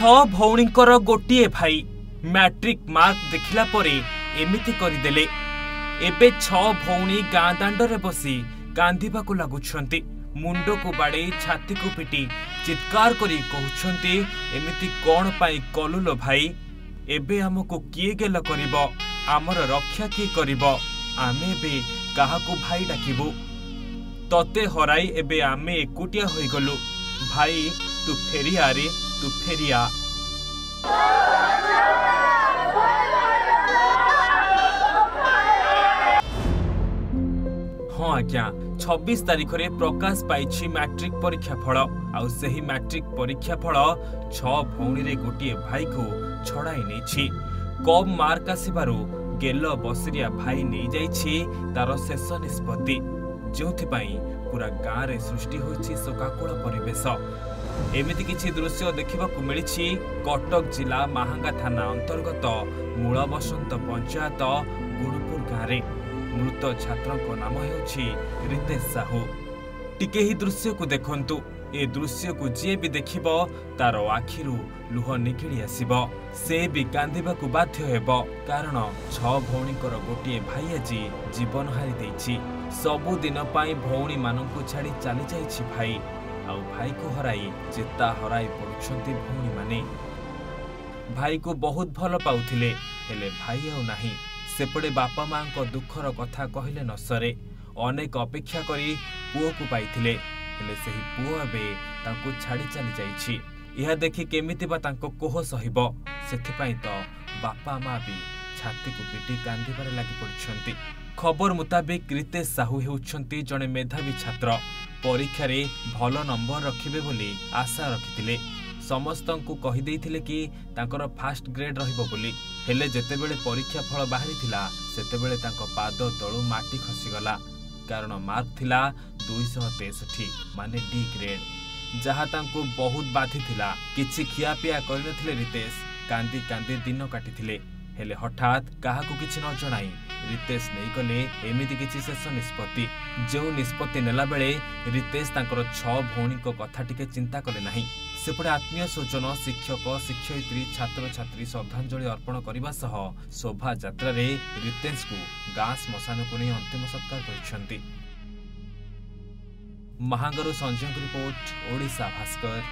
भौणींकर गोटे भाई matric mark देखिला परे एमिति करदेले। एबे 6 भौणी गाँ दांडरे बसी कांदिबाकु लागुछंती। मुंड को बाड़े छाती को पिटी चित्कार करी कहउछंती एमिति कोन पाई कलुलो भाई। एबे हमको किए गेल करिबो, आमर रक्षा किए करिबो, आमे बे काहाकू भाई डाकिबो। तते हराई एबे आमे एकुटिया होई गलु। भाई तू फेरिया रे, तू फेरिया। हाँ आज्ञा 26 तारिख रे प्रकाश पाइछि मैट्रिक परीक्षा फल। आउ सही मैट्रिक परीक्षा फल 6 भौणी रे गोटे भाई को छड़ाई नेछि। कम मार्क आसिबारु गेल बसरिया भाई नहीं जाइछि तार शेष निष्पत्ति, जोथिपाई पूरा गाँ रे सृष्टि होइछि शोकाकुल परिवेश। एमिति किछि दृश्य देखिबाकु मिलिछि कटक जिला माहांगा थाना अंतर्गत मूल बसंत पंचायत गुणपुर गाँ रे। मृत छात्रक नाम हेउछि रितेश साहू। टिके ही दृश्य को देखंतु। ए दृश्य को जे भी देखिबो तार आखिरु लुह निकिड़ी आसीबो। से भी कांदिबाकु बाध्य हेबो, कारण 6 भौणीकर गोटे भाई आज जीवन हारि दैछि। सबु दिन पाई भौणी माननकु छाड़ी चली जाइछि भाई। आउ भाई को हराई चेता हराई पड़ुछंती भौणी माने। भाई को बहुत भल पाउथिले, हेले भाई आउ नाही। सेपड़े बापा मां को दुखर कथा कहले न सरे। अनेक अपेक्षा करी पुओ को पाइथिले, हेले सही पुओ अबे तांको छाड़ी चली जाइछि। यह देखि केमिति बा तांको कोह सहिबो। सेथिपाई तो बापा मां भी छाती को पिटी कांदिबारे लागि पड़ुछंती। खबर मुताबिक रितेश साहू हेउछंती जणे मेधावी छात्र। परीक्षा रे भल नंबर रखिबे बोली आशा रखिथिले। समस्तंकु कहि देइथिले कि तांकर फास्ट ग्रेड रहिबो बोली। हेले जेतेबेले परीक्षा फल बाहरी थिला सेतेबेले तांको पाद तळु माटी खसिगला, कारण मार्क थिला 263 माने डी ग्रेड, जहा तांको बहुत बाधी थिला। किछि खियापिया करिनथिले रितेश, कांदी कांदी दिन काटिथिले। हेले हठात काहाकू किछि न जणाई रितेश नहीं गले एमिति किछि शेष निष्पत्ति। जो निष्पत्ति नेला बेले रितेश तांकर 6 भौणी को कथा टिके चिंता कले नाही। सेपटे आत्मीय स्वजन, शिक्षक, शिक्षयित्री, छात्र छात्री श्रद्धांजलि अर्पण करने सह शोभा यात्रा रे रितेश को गाँ श्मशान को नहीं अंतिम सत्कार करिसेंती। महांगारू संजय रिपोर्ट, ओडिशा भास्कर।